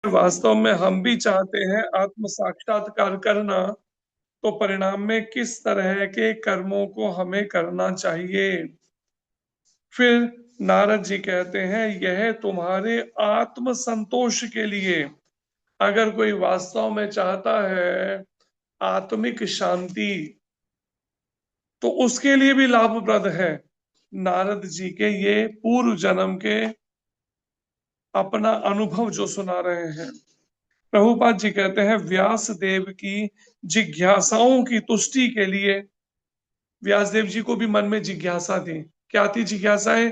वास्तव में हम भी चाहते हैं आत्म साक्षात्कार करना, तो परिणाम में किस तरह के कर्मों को हमें करना चाहिए। फिर नारद जी कहते हैं, यह तुम्हारे आत्म संतोष के लिए, अगर कोई वास्तव में चाहता है आत्मिक शांति, तो उसके लिए भी लाभप्रद है। नारद जी के ये पूर्व जन्म के अपना अनुभव जो सुना रहे हैं। प्रभुपाद जी कहते हैं, व्यास देव की जिज्ञासाओं की तुष्टि के लिए, व्यास देव जी को भी मन में जिज्ञासा थी। क्या थी जिज्ञासाएं?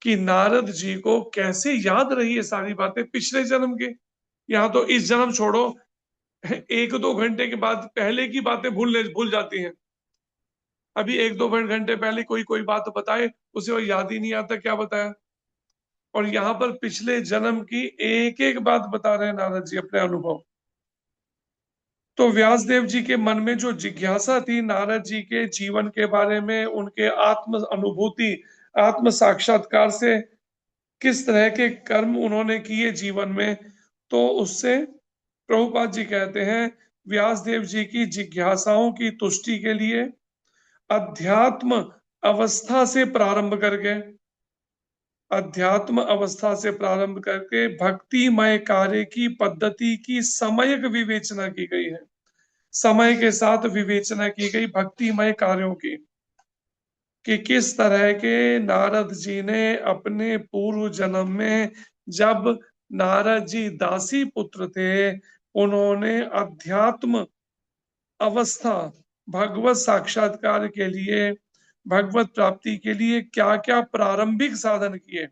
कि नारद जी को कैसे याद रही है सारी बातें पिछले जन्म के। यहाँ तो इस जन्म छोड़ो, एक दो घंटे के बाद पहले की बातें भूल जाती हैं। अभी एक दो घंटे पहले कोई कोई बात बताए, उसे वो याद ही नहीं आता क्या बताया। और यहाँ पर पिछले जन्म की एक एक बात बता रहे हैं नारद जी अपने अनुभव। तो व्यासदेव जी के मन में जो जिज्ञासा थी नारद जी के जीवन के बारे में, उनके आत्म अनुभूति, आत्म साक्षात्कार से किस तरह के कर्म उन्होंने किए जीवन में, तो उससे प्रभुपाद जी कहते हैं, व्यासदेव जी की जिज्ञासाओं की तुष्टि के लिए अध्यात्म अवस्था से प्रारंभ करके, अध्यात्म अवस्था से प्रारंभ करके भक्तिमय कार्य की पद्धति की समयक विवेचना की गई है। समय के साथ विवेचना की गई भक्तिमय कार्यों की, कि किस तरह के नारद जी ने अपने पूर्व जन्म में, जब नारद जी दासी पुत्र थे, उन्होंने अध्यात्म अवस्था, भगवत साक्षात्कार के लिए, भगवत प्राप्ति के लिए क्या क्या प्रारंभिक साधन किए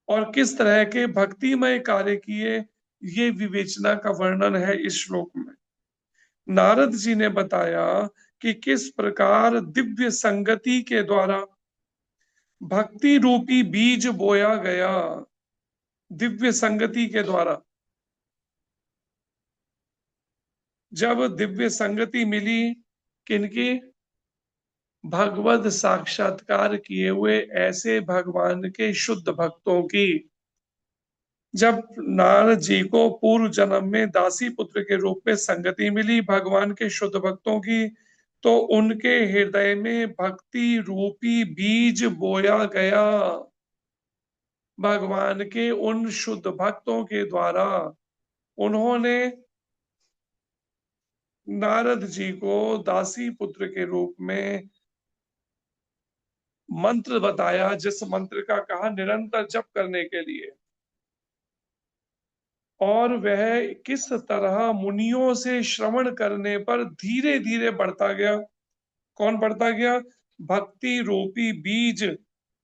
और किस तरह के भक्तिमय कार्य किए, ये विवेचना का वर्णन है इस श्लोक में। नारद जी ने बताया कि किस प्रकार दिव्य संगति के द्वारा भक्ति रूपी बीज बोया गया। दिव्य संगति के द्वारा, जब दिव्य संगति मिली किनकी? भगवत साक्षात्कार किए हुए ऐसे भगवान के शुद्ध भक्तों की। जब नारद जी को पूर्व जन्म में दासी पुत्र के रूप में संगति मिली भगवान के शुद्ध भक्तों की, तो उनके हृदय में भक्ति रूपी बीज बोया गया। भगवान के उन शुद्ध भक्तों के द्वारा उन्होंने नारद जी को दासी पुत्र के रूप में मंत्र बताया, जिस मंत्र का कहा निरंतर जप करने के लिए। और वह किस तरह मुनियों से श्रवण करने पर धीरे धीरे बढ़ता गया। कौन बढ़ता गया? भक्ति रूपी बीज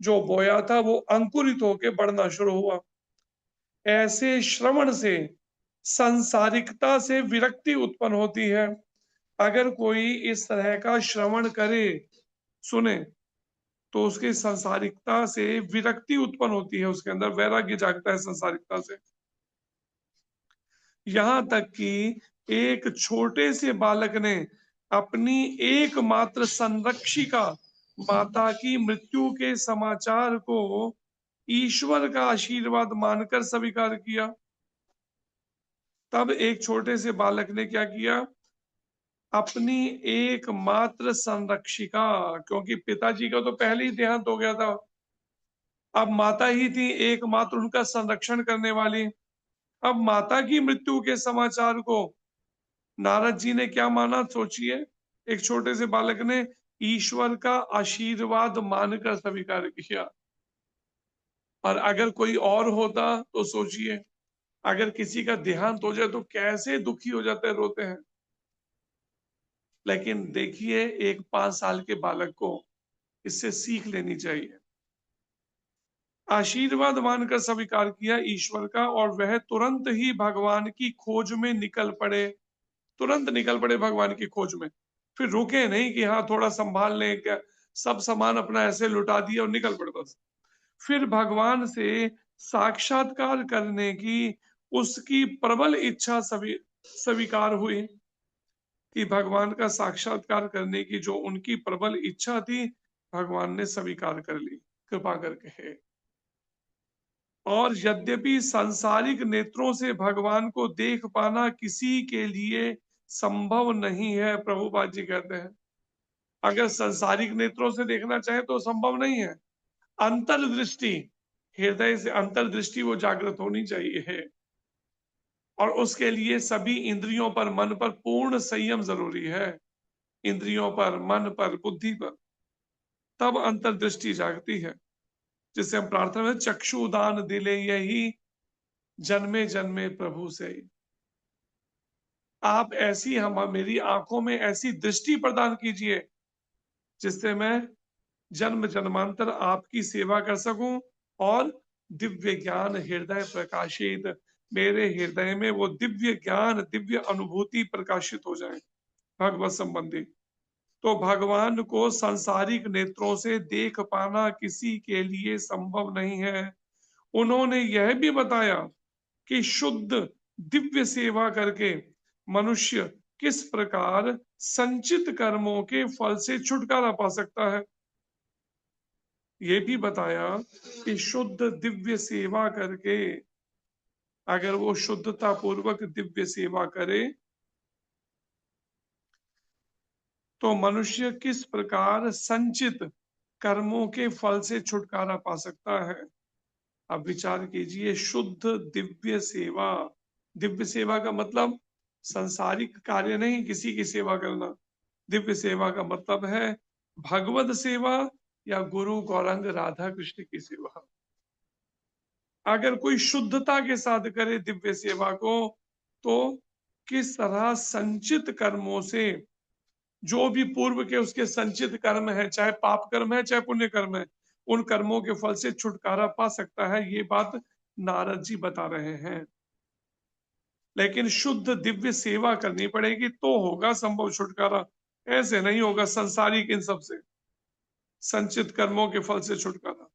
जो बोया था वो अंकुरित होकर बढ़ना शुरू हुआ। ऐसे श्रवण से संसारिकता से विरक्ति उत्पन्न होती है। अगर कोई इस तरह का श्रवण करे, सुने, तो उसकी संसारिकता से विरक्ति उत्पन्न होती है, उसके अंदर वैराग्य जागता है संसारिकता से। यहां तक कि एक छोटे से बालक ने अपनी एकमात्र संरक्षिका माता की मृत्यु के समाचार को ईश्वर का आशीर्वाद मानकर स्वीकार किया। तब एक छोटे से बालक ने क्या किया? अपनी एकमात्र संरक्षिका, क्योंकि पिताजी का तो पहले ही देहांत हो गया था, अब माता ही थी एकमात्र उनका संरक्षण करने वाली। अब माता की मृत्यु के समाचार को नारद जी ने क्या माना? सोचिए, एक छोटे से बालक ने ईश्वर का आशीर्वाद मानकर स्वीकार किया। और अगर कोई और होता तो सोचिए, अगर किसी का देहांत हो जाए तो कैसे दुखी हो जाते हैं, रोते हैं। लेकिन देखिए, एक 5 साल के बालक को इससे सीख लेनी चाहिए। आशीर्वाद मानकर स्वीकार किया ईश्वर का, और वह तुरंत ही भगवान की खोज में निकल पड़े। तुरंत निकल पड़े भगवान की खोज में। फिर रुके नहीं कि हाँ थोड़ा संभाल लें, क्या सब सामान अपना ऐसे लुटा दिया और निकल पड़े बस। फिर भगवान से साक्षात्कार करने की उसकी प्रबल इच्छा स्वीकार हुई, कि भगवान का साक्षात्कार करने की जो उनकी प्रबल इच्छा थी, भगवान ने स्वीकार कर ली कृपा करके। और यद्यपि सांसारिक नेत्रों से भगवान को देख पाना किसी के लिए संभव नहीं है, प्रभुपाद जी कहते हैं, अगर सांसारिक नेत्रों से देखना चाहे तो संभव नहीं है। अंतर्दृष्टि, हृदय से अंतर्दृष्टि वो जागृत होनी चाहिए है, और उसके लिए सभी इंद्रियों पर, मन पर पूर्ण संयम जरूरी है। इंद्रियों पर, मन पर, बुद्धि पर, तब अंतर्दृष्टि जागती है, जिससे हम प्रार्थना में चक्षुदान दिले यही जन्मे जन्मे प्रभु से। आप ऐसी, हम मेरी आंखों में ऐसी दृष्टि प्रदान कीजिए जिससे मैं जन्म जन्मांतर आपकी सेवा कर सकूं, और दिव्य ज्ञान हृदय प्रकाशित, मेरे हृदय में वो दिव्य ज्ञान, दिव्य अनुभूति प्रकाशित हो जाए भगवत संबंधी। तो भगवान को सांसारिक नेत्रों से देख पाना किसी के लिए संभव नहीं है। उन्होंने यह भी बताया कि शुद्ध दिव्य सेवा करके मनुष्य किस प्रकार संचित कर्मों के फल से छुटकारा पा सकता है। ये भी बताया कि शुद्ध दिव्य सेवा करके, अगर वो शुद्धता पूर्वक दिव्य सेवा करे तो मनुष्य किस प्रकार संचित कर्मों के फल से छुटकारा पा सकता है। अब विचार कीजिए, शुद्ध दिव्य सेवा, दिव्य सेवा का मतलब संसारिक कार्य नहीं, किसी की सेवा करना। दिव्य सेवा का मतलब है भगवत सेवा या गुरु गौरंग राधा कृष्ण की सेवा। अगर कोई शुद्धता के साथ करे दिव्य सेवा को, तो किस तरह संचित कर्मों से, जो भी पूर्व के उसके संचित कर्म है, चाहे पाप कर्म है चाहे पुण्य कर्म है, उन कर्मों के फल से छुटकारा पा सकता है, ये बात नारद जी बता रहे हैं। लेकिन शुद्ध दिव्य सेवा करनी पड़ेगी तो होगा संभव छुटकारा, ऐसे नहीं होगा संसारिक इन सब से, संचित कर्मों के फल से छुटकारा।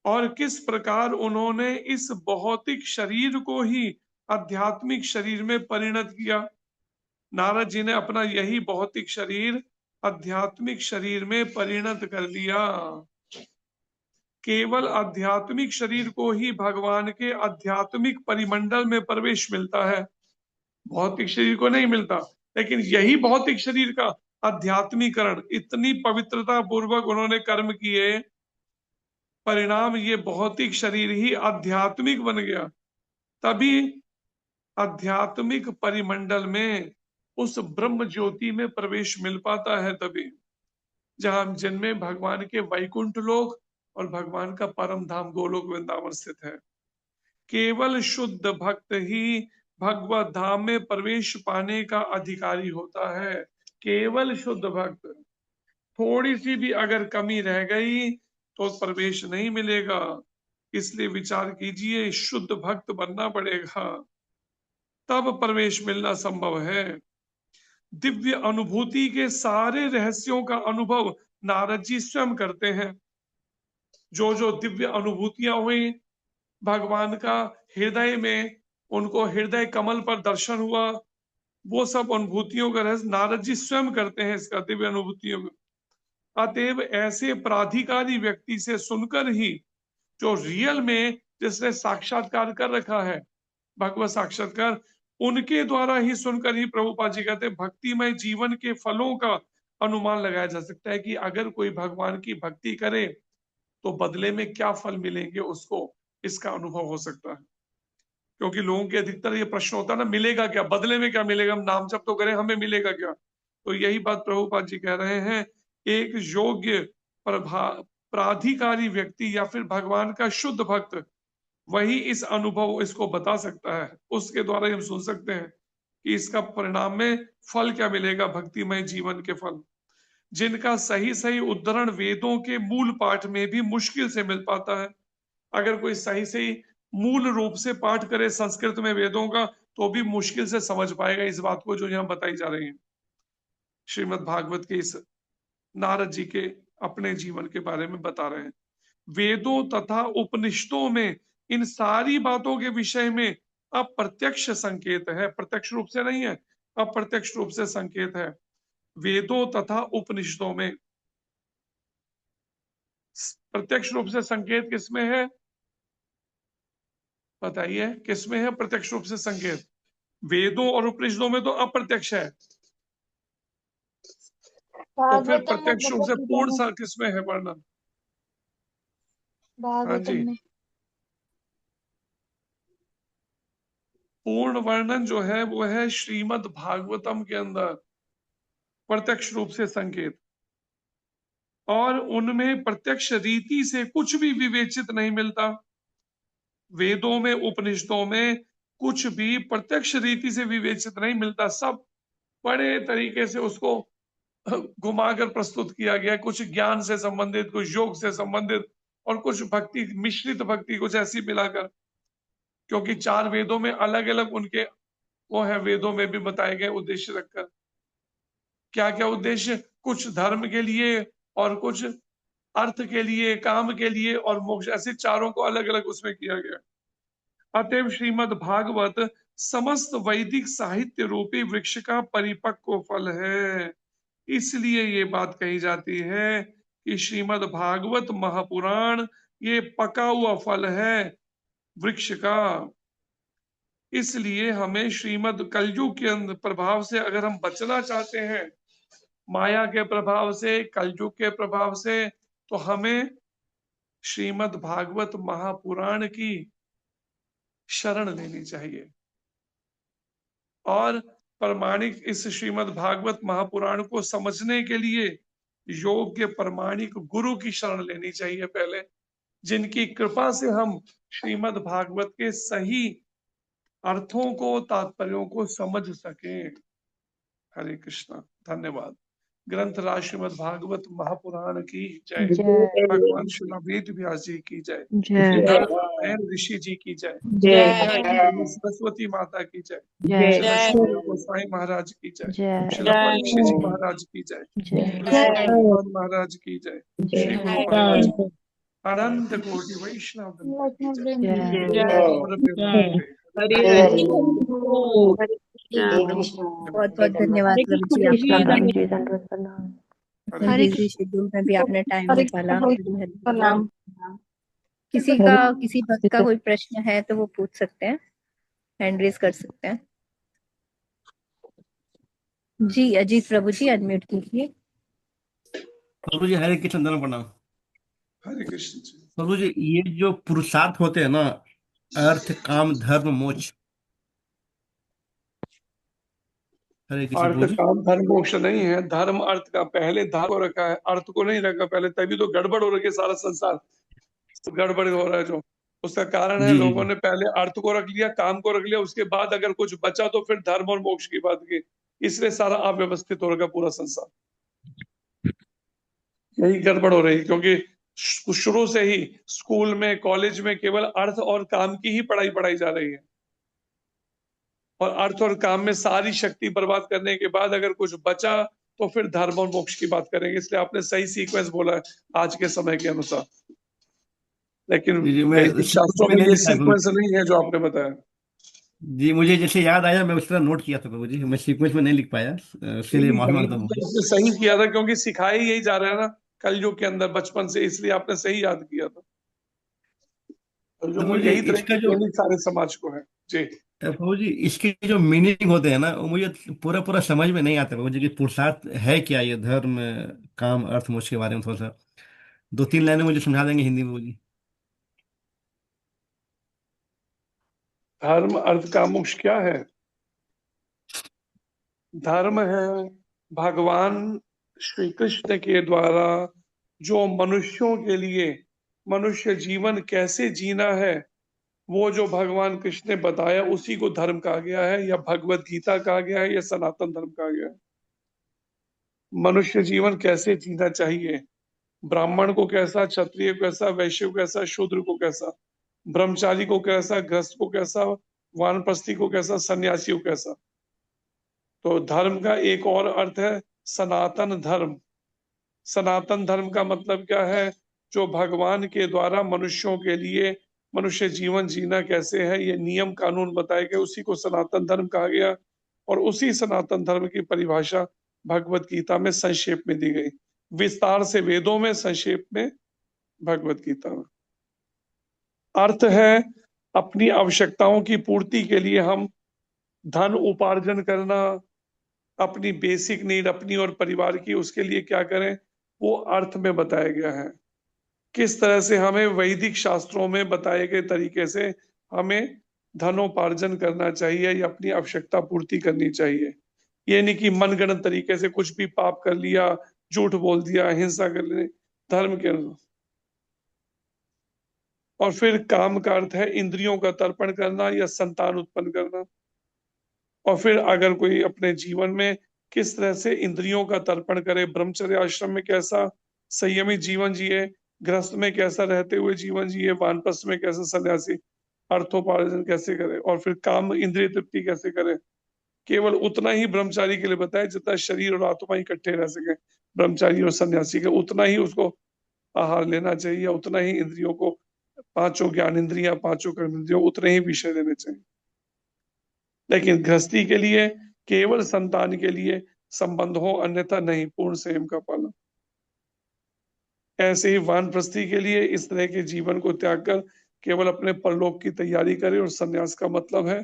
और किस प्रकार उन्होंने इस भौतिक शरीर को ही आध्यात्मिक शरीर में परिणत किया। नारद जी ने अपना यही भौतिक शरीर आध्यात्मिक शरीर में परिणत कर लिया। केवल आध्यात्मिक शरीर को ही भगवान के आध्यात्मिक परिमंडल में प्रवेश मिलता है, भौतिक शरीर को नहीं मिलता। लेकिन यही भौतिक शरीर का आध्यात्मिकरण, इतनी पवित्रता पूर्वक उन्होंने कर्म किए, परिणाम ये भौतिक शरीर ही आध्यात्मिक बन गया। तभी आध्यात्मिक परिमंडल में उस ब्रह्म ज्योति में प्रवेश मिल पाता है, तभी जहां जिनमें भगवान के वैकुंठ लोक और भगवान का परम धाम गोलोक वृंदावन स्थित है। केवल शुद्ध भक्त ही भगवत धाम में प्रवेश पाने का अधिकारी होता है। केवल शुद्ध भक्त, थोड़ी सी भी अगर कमी रह गई तो प्रवेश नहीं मिलेगा। इसलिए विचार कीजिए, शुद्ध भक्त बनना पड़ेगा, तब प्रवेश मिलना संभव है। दिव्य अनुभूति के सारे रहस्यों का अनुभव नारद जी स्वयं करते हैं। जो जो दिव्य अनुभूतियां हुई भगवान का हृदय में, उनको हृदय कमल पर दर्शन हुआ, वो सब अनुभूतियों का रहस्य नारद जी स्वयं करते हैं इसका, दिव्य अनुभूतियों में। अतएव ऐसे प्राधिकारी व्यक्ति से सुनकर ही, जो रियल में जिसने साक्षात्कार कर रखा है, भगवत साक्षात्कार, उनके द्वारा ही सुनकर ही प्रभुपाद जी कहते हैं भक्तिमय जीवन के फलों का अनुमान लगाया जा सकता है कि अगर कोई भगवान की भक्ति करे तो बदले में क्या फल मिलेंगे उसको, इसका अनुभव हो सकता है। क्योंकि लोगों के अधिकतर ये प्रश्न होता है ना, मिलेगा क्या, बदले में क्या मिलेगा, हम नाम जप तो करें, हमें मिलेगा क्या। तो यही बात प्रभुपाद जी कह रहे हैं, एक योग्य प्राधिकारी व्यक्ति या फिर भगवान का शुद्ध भक्त, वही इस अनुभव इसको बता सकता है, उसके द्वारा हम सुन सकते हैं कि इसका परिणाम में फल क्या मिलेगा, भक्तिमय जीवन के फल, जिनका सही सही उद्धरण वेदों के मूल पाठ में भी मुश्किल से मिल पाता है। अगर कोई सही सही मूल रूप से पाठ करे संस्कृत में वेदों का, तो भी मुश्किल से समझ पाएगा इस बात को जो यहाँ बताई जा रही है श्रीमद् भागवत के इस नारद जी के अपने जीवन के बारे में बता रहे हैं। वेदों तथा उपनिषदों में इन सारी बातों के विषय में अप्रत्यक्ष संकेत है, प्रत्यक्ष रूप से नहीं है, अप्रत्यक्ष रूप से संकेत है। वेदों तथा उपनिषदों में प्रत्यक्ष रूप से संकेत किसमें है? बताइए, किसमें है प्रत्यक्ष रूप से संकेत? वेदों और उपनिषदों में तो अप्रत्यक्ष है, तो फिर भागवतम और प्रत्यक्ष रूप भगवत से गीता पूर्ण में। सा किसमें है वर्णन? हाँ भागवतम जी, में। पूर्ण वर्णन जो है वो है श्रीमद् भागवतम के अंदर, प्रत्यक्ष रूप से संकेत। और उनमें प्रत्यक्ष रीति से कुछ भी विवेचित नहीं मिलता। वेदों में उपनिषदों में कुछ भी प्रत्यक्ष रीति से विवेचित नहीं मिलता, सब बड़े तरीके से उसको घुमाकर प्रस्तुत किया गया, कुछ ज्ञान से संबंधित, कुछ योग से संबंधित, और कुछ भक्ति, मिश्रित भक्ति कुछ ऐसी मिलाकर। क्योंकि चार वेदों में अलग अलग उनके वो है, वेदों में भी बताए गए उद्देश्य रखकर। क्या क्या उद्देश्य? कुछ धर्म के लिए और कुछ अर्थ के लिए, काम के लिए और मोक्ष, ऐसे चारों को अलग अलग उसमें किया गया। अतएव श्रीमद् भागवत समस्त वैदिक साहित्य रूपी वृक्ष का परिपक्व फल है। इसलिए ये बात कही जाती है कि श्रीमद् भागवत महापुराण ये पका हुआ फल है वृक्ष का। इसलिए हमें श्रीमद् कलयुग के अंदर प्रभाव से अगर हम बचना चाहते हैं, माया के प्रभाव से, कलयुग के प्रभाव से, तो हमें श्रीमद् भागवत महापुराण की शरण लेनी चाहिए। और प्रमाणिक इस श्रीमद् भागवत महापुराण को समझने के लिए योग्य प्रमाणिक गुरु की शरण लेनी चाहिए पहले, जिनकी कृपा से हम श्रीमद् भागवत के सही अर्थों को, तात्पर्यों को समझ सके। हरे कृष्णा, धन्यवाद। ग्रंथ राज श्रीमद् भागवत महापुराण की जय। जय भगवान श्री वेद व्यास जी की जय। जय नारायण ऋषि जी की जय। जय सरस्वती माता की जय। जय श्री लक्ष्मी गोसाई महाराज की जय। जय श्री परीक्षित जी महाराज की जय। जय श्री भगवान महाराज की जय। श्री गुरु महाराज की, अनंत कोटि वैष्णव वृंद की जय। बहुत बहुत धन्यवाद प्रभु जी आपका। प्रणाम जी, दंडवत प्रणाम। हरे बिजी शेड्यूल में भी आपने टाइम निकाला। किसी भक्त का कोई प्रश्न है तो वो पूछ सकते हैं, हैंड रेज कर सकते हैं। जी अजीत प्रभु जी, अनम्यूट कीजिए। प्रभु जी हरे कृष्ण, धर्म प्रणाम। हरे कृष्ण जी। प्रभु जी ये जो पुरुषार्थ होते हैं ना, अर्थ काम धर्म मोक्ष, हरे कृष्ण अर्थ प्रभु जी। काम धर्म मोक्ष नहीं है, धर्म अर्थ का, पहले धर्म को रखा है, अर्थ को नहीं रखा पहले, तभी तो गड़बड़ हो रही है सारा संसार, गड़बड़ हो रहा है जो। उसका कारण है जी जी लोगों जी ने पहले अर्थ को रख लिया, काम को रख लिया, उसके बाद अगर कुछ बचा तो फिर धर्म और मोक्ष की बात की, इसलिए सारा अव्यवस्थित हो रहा है पूरा संसार। यही गड़बड़ हो रही है, क्योंकि शुरू से ही स्कूल में, कॉलेज में केवल अर्थ और काम की ही पढ़ाई पढ़ाई जा रही है, और अर्थ और काम में सारी शक्ति बर्बाद करने के बाद अगर कुछ बचा तो फिर धर्म और मोक्ष की बात करेंगे। इसलिए आपने सही सीक्वेंस बोला है आज के समय के अनुसार, लेकिन जी, मैं वैदिक शास्त्रों सीक्वेंस में में नहीं ये लिखा है प्रभु सीक्वेंस नहीं है जो आपने बताया। जी। मुझे जैसे याद आया मैं उस तरह नोट किया था प्रभु जी, मैं सीक्वेंस में नहीं लिख पाया, इसलिए माफी मांगता हूँ प्रभु जी। आपने सही किया था, क्योंकि सिखाया ही यही जा रहा है ना कलयुग के अंदर बचपन से, इसलिए आपने सही याद किया था। कलयुग में प्रभु जी यही तरह इसका की जो ट्रेनिंग सारे समाज को है जी। प्रभु जी इसके जो मीनिंग होते हैं ना, वो मुझे पूरा पूरा समझ में नहीं आता प्रभु जी कि पुरुषार्थ है क्या, ये धर्म काम अर्थ मोक्ष के बारे में थोड़ा सा दो तीन लाइनें मुझे समझा देंगे हिंदी में प्रभु जी? धर्म अर्थ का मोक्ष क्या है? धर्म है भगवान श्री कृष्ण के द्वारा जो मनुष्यों के लिए मनुष्य जीवन कैसे जीना है, वो जो भगवान कृष्ण ने बताया, उसी को धर्म कहा गया है, या भगवत गीता कहा गया है, या सनातन धर्म कहा गया है। मनुष्य जीवन कैसे जीना चाहिए, ब्राह्मण को कैसा, क्षत्रिय को कैसा, वैश्य को कैसा, शूद्र को कैसा, ब्रह्मचारी को कैसा, गृहस्थ को कैसा, वानप्रस्थी को कैसा, सन्यासी को कैसा। तो धर्म का एक और अर्थ है सनातन धर्म। सनातन धर्म का मतलब क्या है? जो भगवान के द्वारा मनुष्यों के लिए मनुष्य जीवन जीना कैसे है, ये नियम कानून बताए गए, उसी को सनातन धर्म कहा गया। और उसी सनातन धर्म की परिभाषा भगवत गीता में संक्षेप में दी गई, विस्तार से वेदों में, संक्षेप में भगवत गीता में। अर्थ है अपनी आवश्यकताओं की पूर्ति के लिए हम धन उपार्जन करना, अपनी बेसिक नीड अपनी और परिवार की, उसके लिए क्या करें, वो अर्थ में बताया गया है। किस तरह से हमें वैदिक शास्त्रों में बताए गए तरीके से हमें धनोपार्जन करना चाहिए या अपनी आवश्यकता पूर्ति करनी चाहिए। ये नहीं कि मनगढ़ंत तरीके से कुछ भी पाप कर लिया, झूठ बोल दिया, हिंसा कर ली, धर्म के अनुसार। और फिर काम का अर्थ है इंद्रियों का तर्पण करना या संतान उत्पन्न करना। और फिर अगर कोई अपने जीवन में किस तरह से इंद्रियों का तर्पण करे, ब्रह्मचर्य आश्रम में कैसा संयमित जीवन जिए, गृहस्थ में कैसा रहते हुए जीवन जिए, वानप्रस्थ में कैसा सन्यासी अर्थोपार्जन कैसे करे, और फिर काम इंद्रिय तृप्ति कैसे करे। केवल उतना ही ब्रह्मचारी के लिए बताया जितना शरीर और आत्मा इकट्ठे रह सके। ब्रह्मचारी और सन्यासी के उतना ही उसको आहार लेना चाहिए, उतना ही इंद्रियों को, पांचों ज्ञान इंद्रियां, पांचों कर्म इंद्रियों, उतने ही विषय देने चाहिए। लेकिन गृहस्थी के लिए केवल संतान के लिए संबंध हो, अन्यथा नहीं, पूर्ण संयम का पालन। ऐसे ही वानप्रस्थी के लिए इस तरह के जीवन को त्याग कर केवल अपने परलोक की तैयारी करे, और संन्यास का मतलब है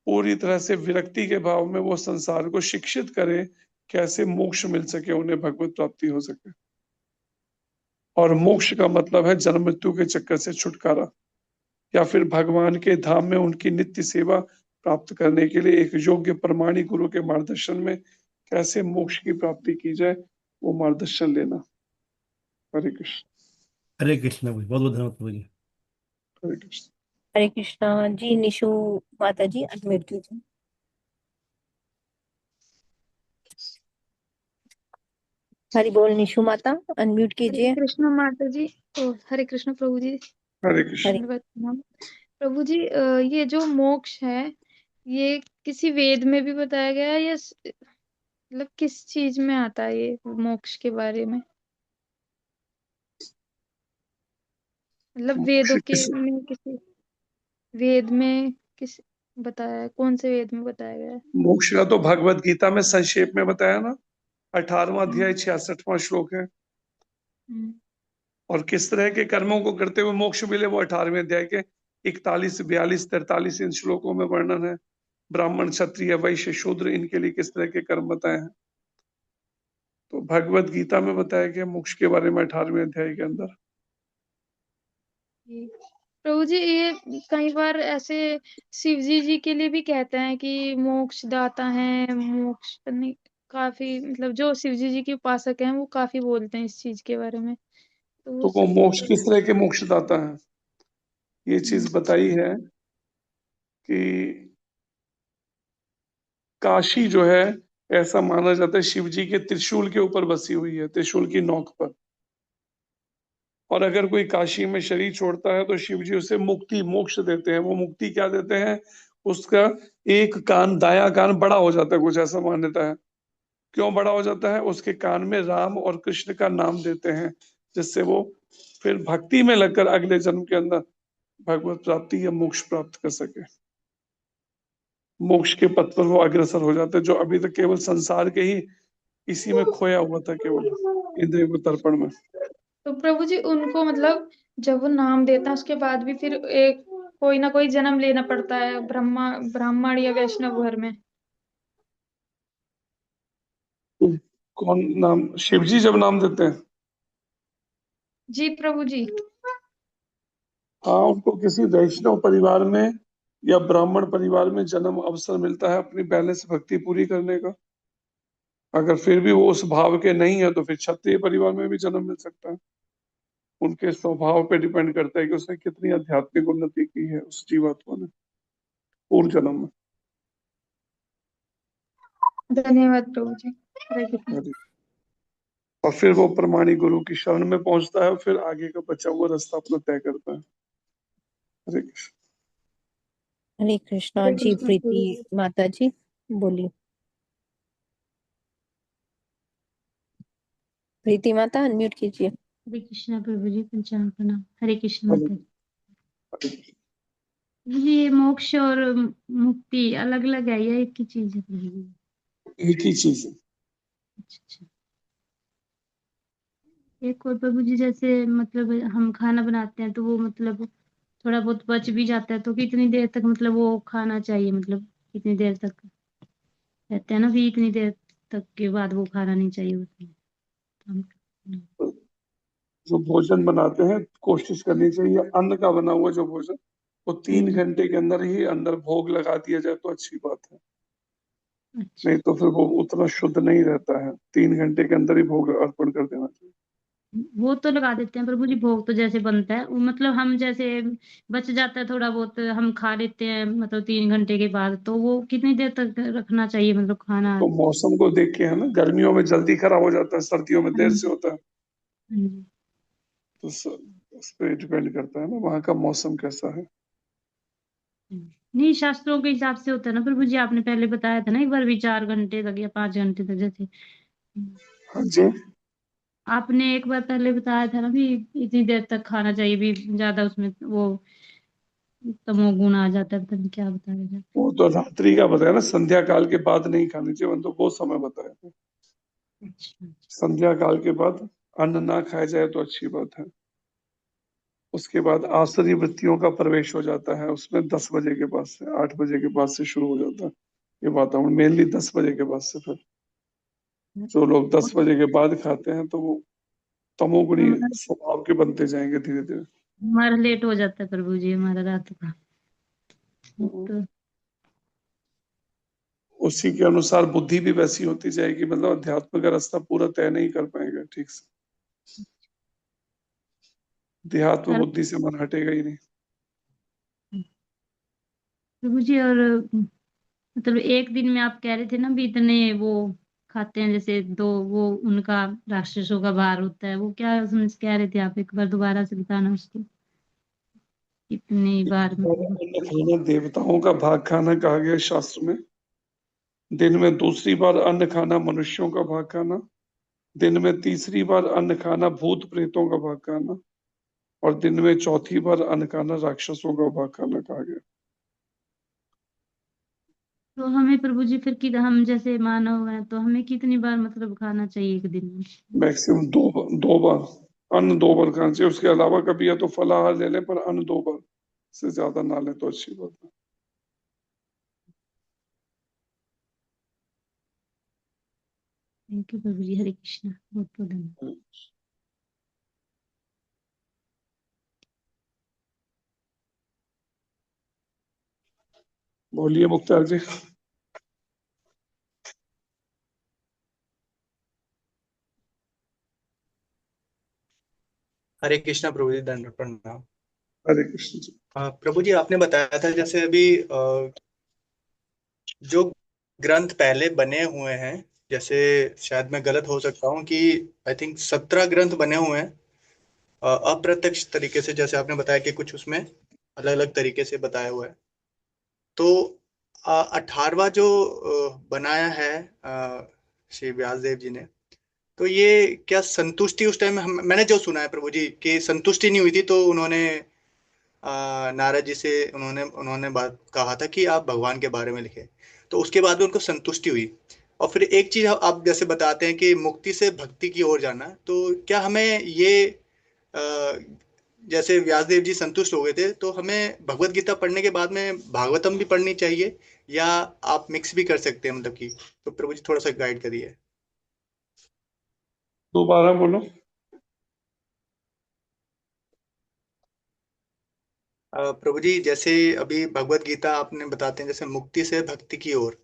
पूरी तरह से विरक्ति के भाव में वो संसार को शिक्षित करे, कैसे मोक्ष मिल सके, उन्हें भगवत प्राप्ति हो सके। और मोक्ष का मतलब है जन्म मृत्यु के चक्कर से छुटकारा, या फिर भगवान के धाम में उनकी नित्य सेवा प्राप्त करने के लिए एक योग्य प्रमाणिक गुरु के मार्गदर्शन में कैसे मोक्ष की प्राप्ति की जाए, वो मार्गदर्शन लेना। हरे कृष्ण। हरे कृष्ण भाई, बहुत बहुत धन्यवाद प्रभु जी। हरे कृष्ण। हरे कृष्णा जी। निशु माता जी अनम्यूट कीजिए। हरि बोल निशु माता, अनम्यूट हरे कीजिए। कृष्ण माता जी। हरे कृष्ण प्रभु जी। हरे कृष्ण। हरे धन्यवाद प्रणाम। प्रभु जी, ये जो मोक्ष है, ये किसी वेद में भी बताया गया है या मतलब किस चीज में आता है ये मोक्ष के बारे में? मतलब मोक्ष वेदों के किस में किसी वेद में किस बताया है, कौन से वेद में बताया गया है? मोक्ष का तो भगवत गीता में संक्षेप में बताया ना, 18वां हम्म, अध्याय 66वां श्लोक है। हम्म, और किस तरह के कर्मों को करते हुए मोक्ष मिले, वो 18वें अध्याय के 41, 42, 43 इन श्लोकों में वर्णन है। ब्राह्मण, क्षत्रिय, वैश्य, शूद्र, इनके लिए किस तरह के कर्म बताए हैं। तो भगवत गीता में बताया गया मोक्ष के बारे में 18वें अध्याय के अंदर। जी। प्रभु जी, ये कई बार ऐसे शिव जी के लिए भी कहते हैं कि मोक्ष दाता है, मोक्ष करने काफी, मतलब जो शिव जी की उपासक हैं वो काफी बोलते हैं इस चीज के बारे में। तो वो तो वो मोक्ष तो, किस तरह के मोक्ष दाता है, ये चीज बताई है कि काशी जो है, ऐसा माना जाता है शिव जी के त्रिशूल के ऊपर बसी हुई है, त्रिशूल की नोक पर। और अगर कोई काशी में शरीर छोड़ता है तो शिव जी उसे मुक्ति, मोक्ष देते हैं। वो मुक्ति क्या देते हैं, उसका एक कान, दाया कान बड़ा हो जाता है, कुछ ऐसा मान्यता है। क्यों बड़ा हो जाता है, उसके कान में राम और कृष्ण का नाम देते हैं, जिससे वो फिर भक्ति में लगकर अगले जन्म के अंदर भगवत प्राप्ति या मोक्ष प्राप्त कर सके। मोक्ष के पथ पर वो अग्रसर हो जाते हैं, जो अभी तक केवल संसार के ही इसी में खोया हुआ था, केवल इंद्रियों के तर्पण में। प्रभु जी, उनको मतलब जब वो नाम देता है उसके बाद भी फिर एक कोई ना कोई जन्म लेना पड़ता है, ब्राह्मण या वैष्णव घर में। कौन नाम, शिव जी जब नाम देते हैं, जी प्रभु जी। हाँ, उनको किसी वैष्णव परिवार में या ब्राह्मण परिवार में जन्म अवसर मिलता है अपनी बैलेंस भक्ति पूरी करने का। अगर फिर भी वो उस भाव के नहीं है तो फिर क्षत्रिय परिवार में भी जन्म मिल सकता है। उनके स्वभाव पे डिपेंड करता है कि उसने कितनी आध्यात्मिक उन्नति की है उस जीवात्मा ने पूर्व जन्म में। धन्यवाद प्रभु जी। हरे कृष्ण। और फिर वो प्रमाणिक गुरु की शरण में पहुंचता है, फिर आगे का बचा हुआ रास्ता अपना तय करता है। हरे कृष्ण। हरे कृष्णा हरे जी। कृष्ण प्रभु प्रीति जी। माता जी बोलिए। प्रीति माता अनम्यूट कीजिए। हरे कृष्णा प्रभु जी, पंचांग प्रणाम। हरे कृष्ण माता जी। ये मोक्ष और मुक्ति अलग अलग है या एक ही चीज है प्रभु जी? एक ही चीज है। अच्छा अच्छा। एक और प्रभु जी, जैसे मतलब हम खाना बनाते हैं तो वो मतलब थोड़ा बहुत बच भी जाता है, तो कितनी देर तक मतलब वो खाना चाहिए, मतलब कितनी देर तक कहते हैं ना भी इतनी देर तक के बाद वो खाना नहीं चाहिए उसमें। जो भोजन बनाते हैं कोशिश करनी चाहिए अन्न का बना हुआ जो भोजन वो 3 घंटे के अंदर ही अंदर भोग लगा दिया जाए तो अच्छी बात है, अच्छा। नहीं तो फिर वो उतना शुद्ध नहीं रहता है। 3 घंटे के अंदर ही भोग अर्पण कर देना चाहिए। वो तो लगा देते हैं प्रभु जी, भोग तो जैसे बनता है वो मतलब हम जैसे बच जाता है थोड़ा बहुत हम खा लेते हैं मतलब 3 घंटे के बाद, तो वो कितनी देर तक रखना चाहिए मतलब खाना? तो मौसम को देख के है ना, गर्मियों में जल्दी खराब हो जाता है, सर्दियों में देर से हाँ होता है। जी। तो उस पर डिपेंड करता है ना वहाँ का मौसम कैसा है। नहीं, शास्त्रों के हिसाब से होता है ना प्रभु जी, आपने पहले बताया था ना एक बार भी 4 घंटे तक या 5 घंटे तक जैसे। हाँ जी, आपने एक बार पहले बताया था ना भी इतनी देर तक खाना चाहिए, भी ज्यादा उसमें वो तमोगुण आ जाता है, पता नहीं क्या बताया जाता वो तो रात्रि का बताया ना, संध्या काल के बाद नहीं खानी चाहिए, तो वो समय बताया था। है। अच्छा। संध्या काल के बाद अन्न ना खाया जाए तो अच्छी बात है। उसके बाद आसुरी वृत्तियों का प्रवेश हो जाता है उसमें 10 बजे के बाद से, 8 बजे के बाद से शुरू हो जाता है ये वातावरण, मेनली 10 बजे के बाद से। फिर जो लोग 10 बजे के बाद खाते हैं तो वो तमोगुणी हमारा स्वभाव के बनते जाएंगे धीरे धीरे। हमारा लेट हो जाता है प्रभु जी, हमारा रात का तो। उसी के अनुसार बुद्धि भी वैसी होती जाएगी, मतलब अध्यात्म का रास्ता पूरा तय नहीं कर पाएगा ठीक से, देहात्म और बुद्धि से मन हटेगा ही नहीं। प्रभु जी, और मतलब एक दिन में आप कह रहे थे ना भी इतने वो खाते हैं, जैसे दो वो उनका राक्षसों का भार होता है, वो क्या उसमें कह रहे थे आप, एक बार दोबारा से बताना उसको, कितनी बार मतलब। अन्न खाना देवताओं का भाग खाना कहा गया शास्त्र में। दिन में दूसरी बार अन्न खाना मनुष्यों का भाग खाना, दिन में तीसरी बार अन्न खाना भूत प्रेतों का भाग खाना, और दिन में चौथी बार अन्न खाना राक्षसों का भाग खाना कहा गया। तो हमें प्रभु जी फिर कि हम जैसे मानव हैं तो हमें कितनी बार मतलब खाना चाहिए एक दिन में? मैक्सिमम दो बार अन्न, 2 बार खाना चाहिए। उसके अलावा कभी या तो फलाहार ले लें, पर अन्न 2 बार से ज्यादा ना लें तो अच्छी बात है। थैंक यू प्रभु जी, हरे कृष्णा, बहुत बहुत धन्यवाद। बोलिए मुख्तार जी। हरे कृष्णा प्रभु जी, दंड प्रणाम। हरे कृष्ण जी। प्रभु जी, आपने बताया था जैसे अभी जो ग्रंथ पहले बने हुए हैं, जैसे शायद मैं गलत हो सकता हूँ कि आई थिंक 17 ग्रंथ बने हुए हैं अप्रत्यक्ष तरीके से, जैसे आपने बताया कि कुछ उसमें अलग अलग तरीके से बताया हुआ है। तो 18वां जो बनाया है श्री व्यासदेव जी ने, तो ये क्या संतुष्टि उस टाइम मैंने जो सुना है प्रभु जी कि संतुष्टि नहीं हुई थी, तो उन्होंने नारद जी से उन्होंने उन्होंने बात कहा था कि आप भगवान के बारे में लिखे, तो उसके बाद में उनको संतुष्टि हुई। और फिर एक चीज आप जैसे बताते हैं कि मुक्ति से भक्ति की ओर जाना, तो क्या हमें ये अ, जैसे व्यासदेव जी संतुष्ट हो गए थे, तो हमें भगवत गीता पढ़ने के बाद में भागवतम भी पढ़नी चाहिए, या आप मिक्स भी कर सकते हैं, मतलब कि तो प्रभु जी थोड़ा सा गाइड करिए। दोबारा बोलो। प्रभु जी, जैसे अभी भगवत गीता आपने बताते हैं जैसे मुक्ति से भक्ति की ओर,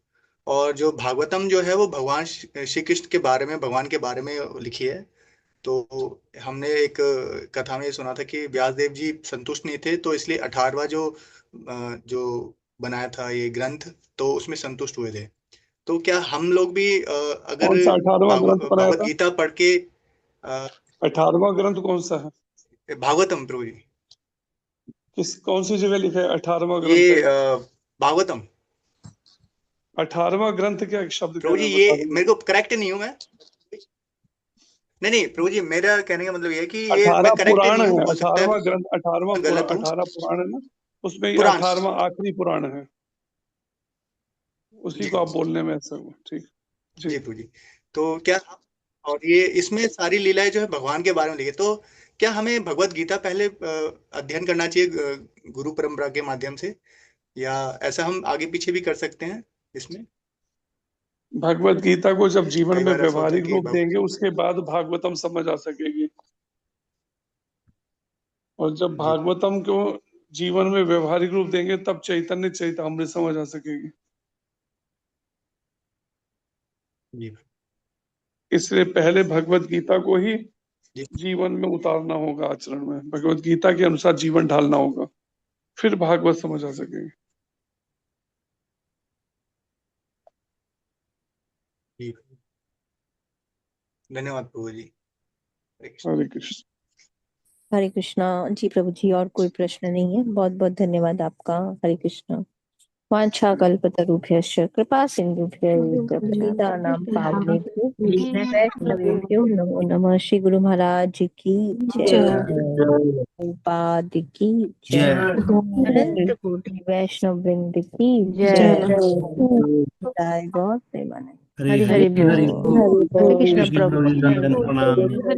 और जो भागवतम जो है वो भगवान श्री कृष्ण के बारे में, भगवान के बारे में लिखी है। तो हमने एक कथा में ये सुना था कि व्यासदेव जी संतुष्ट नहीं थे, तो इसलिए 18वां जो बनाया था ये ग्रंथ, तो उसमें संतुष्ट हुए थे। तो क्या हम लोग भी अगर कौन सा 18वां ग्रंथ बनाया भगवत था? गीता पढ़ के 18वां ग्रंथ कौन सा है? भागवतम प्रभु जी, कौन सी जगह लिखा है 18वां ये ग्रंथ है? भागवतम 18वां ग्रंथ क्या एक शब्द कह प्रभु रहे जी, हैं, ये बता देंगे? मेरे को करेक्ट नहीं हूं मैं। नहीं नहीं प्रभु जी, मेरा कहने का मतलब ये है कि ये मैं 18 करेक्ट पुराण नहीं हूँ, है, हो सकता 18वां है ग्रंथ, 18वां मैं गलत हूँ। 18 पुराण है ना, उसमें ये पुराण, 18वां आखिरी पुराण है, उसी जी को आप बोलने में ऐसा हुआ। ठीक जी। जी प्रभु जी। तो क्या और ये इसमें सारी लीलाएं जो है भगवान के बारे में लिखी। तो क्या हमें भगवत गीता पहले अध्ययन करना चाहिए गुरु परंपरा के माध्यम से, या ऐसा हम आगे पीछे भी कर सकते हैं इसमें? भगवत गीता को जब जीवन कई में बार ऐसा होता है व्यवहारिक कि रूप देंगे उसके बाद भागवतम समझ आ सकेगी, और जब जी भागवतम को जीवन में व्यवहारिक रूप देंगे तब चैतन्य चैतामृत समझ आ सकेगी। जी इसलिए पहले भगवत गीता को ही जी जीवन में उतारना होगा, आचरण में भगवत गीता के अनुसार जीवन ढालना होगा, फिर भागवत समझ आ सकेगी। जी। धन्यवाद प्रभु जी। हरे कृष्ण। हरे कृष्ण। हरे कृष्णा जी प्रभु जी, और कोई प्रश्न नहीं है। बहुत बहुत धन्यवाद आपका। हरे कृष्णा। वाञ्छा कल्पतरुभ्यश्च कृपा सिन्धुभ्यैव पतितानां पावनेभ्यो वैष्णवेभ्यो नमो नमः। श्री गुरु महाराज की जय। प्रभुपाद की जय। जय अनंत कोटि वैष्णव वृंद की जय। जय। गौर प्रेमानंद। हरि हरि हरि बोल। हरे कृष्ण कृष्ण प्रभु। प्रभु जी दंडवत प्रणाम। हरे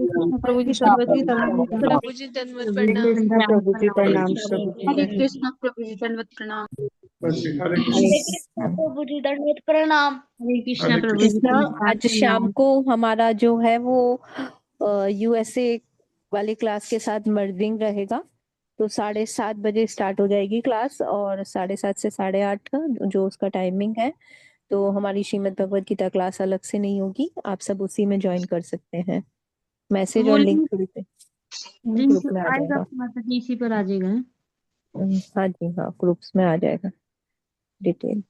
कृष्ण प्रभु जी, सर्वत्र प्रभु जी दंडवत प्रणाम। प्रभु जी प्रणाम। हरे कृष्ण प्रभु जी दंडवत प्रणाम। हरे हरे कृष्ण। कृष्ण। प्रभु जी दंडवत प्रणाम। हरे कृष्ण हरे प्रभु जी कृष्णा, प्रणाम। आज शाम को हमारा जो है वो यूएसए वाली क्लास के साथ मर्जिंग रहेगा, तो 7:30 बजे स्टार्ट हो जाएगी क्लास, और 7:30 से 8:30 का जो उसका टाइमिंग है। तो हमारी श्रीमद् भगवत गीता क्लास अलग से नहीं होगी, आप सब उसी में ज्वाइन कर सकते हैं। मैसेज वो और लिंक ग्रुप लिंक में आ आएगा जाएगा। माता जी, इसी पर आ जाएगा। हाँ जी हाँ, ग्रुप्स में आ जाएगा डिटेल।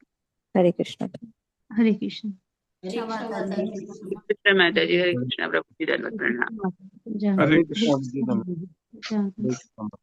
हरे कृष्णा। हरे कृष्ण। माता जी हरे कृष्ण प्रभु जी दंडवत प्रणाम। जय। हरे कृष्ण। जय।